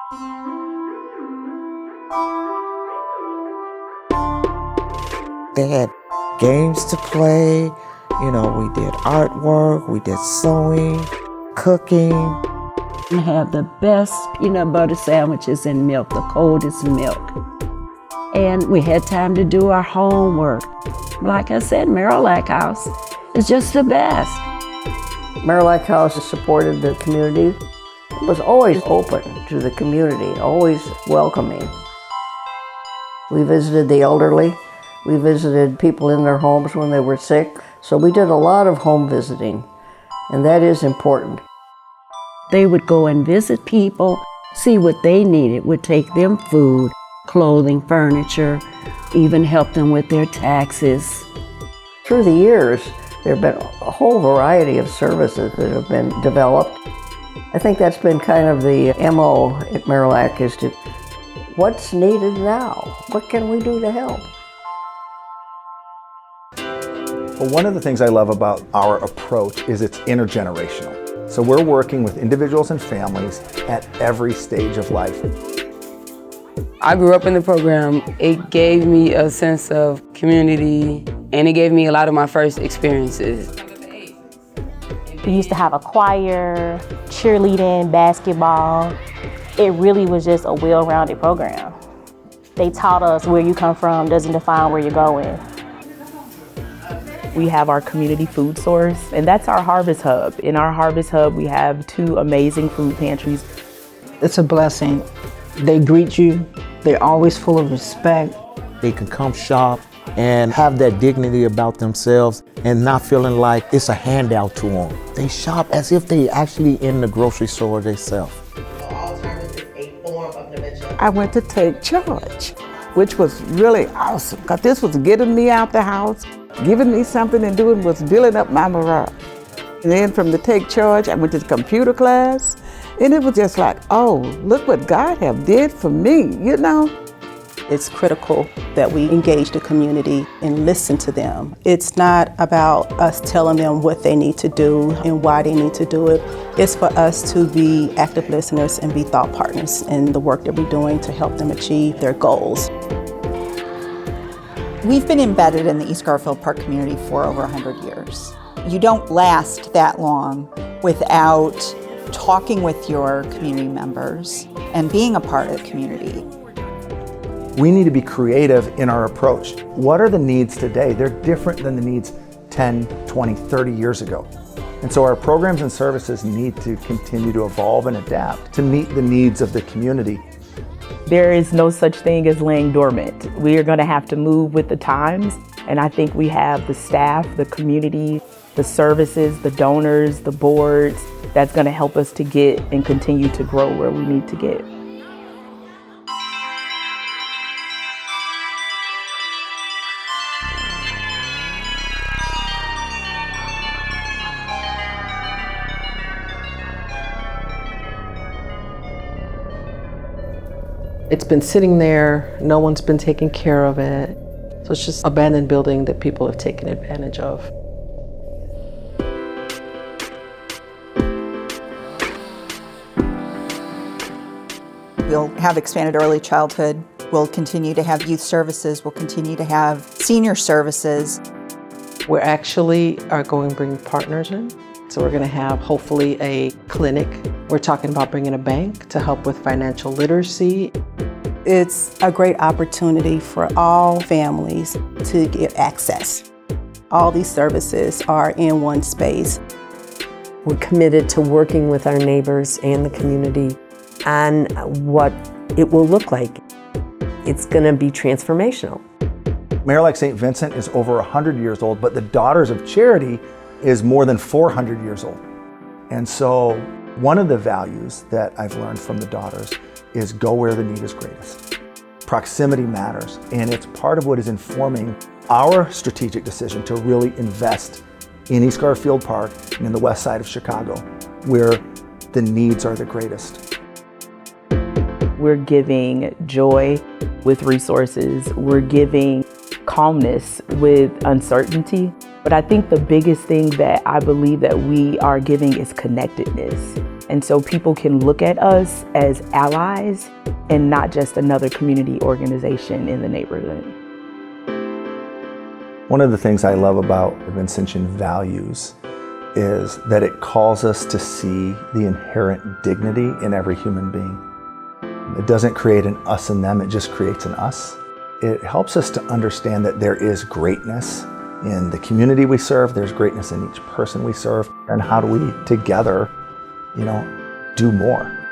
They had games to play, we did artwork, we did sewing, cooking. We had the best peanut butter sandwiches and milk, the coldest milk. And we had time to do our homework. Like I said, Marillac House is just the best. Marillac House supported the community. It was always open to the community, always welcoming. We visited the elderly. We visited people in their homes when they were sick. So we did a lot of home visiting, and that is important. They would go and visit people, see what they needed, would take them food, clothing, furniture, even help them with their taxes. Through the years, there have been a whole variety of services that have been developed. I think that's been kind of the MO at Marillac, is to what's needed now? What can we do to help? Well, one of the things I love about our approach is it's intergenerational. So we're working with individuals and families at every stage of life. I grew up in the program. It gave me a sense of community, and it gave me a lot of my first experiences. We used to have a choir, cheerleading, basketball. It really was just a well-rounded program. They taught us where you come from doesn't define where you're going. We have our community food source, and that's our harvest hub. In our harvest hub, we have 2 amazing food pantries. It's a blessing. They greet you. They're always full of respect. They can come shop and have that dignity about themselves and not feeling like it's a handout to them. They shop as if they actually in the grocery store themselves. I went to take charge, which was really awesome, because this was getting me out the house, giving me something to do, and was building up my morale. And then from the take charge, I went to the computer class, and it was just like, oh, look what God have did for me, It's critical that we engage the community and listen to them. It's not about us telling them what they need to do and why they need to do it. It's for us to be active listeners and be thought partners in the work that we're doing to help them achieve their goals. We've been embedded in the East Garfield Park community for over 100 years. You don't last that long without talking with your community members and being a part of the community. We need to be creative in our approach. What are the needs today? They're different than the needs 10, 20, 30 years ago. And so our programs and services need to continue to evolve and adapt to meet the needs of the community. There is no such thing as laying dormant. We are going to have to move with the times, and I think we have the staff, the community, the services, the donors, the boards, that's going to help us to get and continue to grow where we need to get. It's been sitting there, no one's been taking care of it. So it's just abandoned building that people have taken advantage of. We'll have expanded early childhood. We'll continue to have youth services. We'll continue to have senior services. We actually are going to bring partners in. So we're going to have hopefully a clinic. We're talking about bringing a bank to help with financial literacy. It's a great opportunity for all families to get access. All these services are in one space. We're committed to working with our neighbors and the community on what it will look like. It's going to be transformational. Marillac St. Vincent is over 100 years old, but the Daughters of Charity is more than 400 years old. And so one of the values that I've learned from the Daughters is go where the need is greatest. Proximity matters, and it's part of what is informing our strategic decision to really invest in East Garfield Park and in the west side of Chicago, where the needs are the greatest. We're giving joy with resources. We're giving calmness with uncertainty. But I think the biggest thing that I believe that we are giving is connectedness. And so people can look at us as allies and not just another community organization in the neighborhood. One of the things I love about the Vincentian values is that it calls us to see the inherent dignity in every human being. It doesn't create an us and them, it just creates an us. It helps us to understand that there is greatness in the community we serve, there's greatness in each person we serve, and how do we together, do more.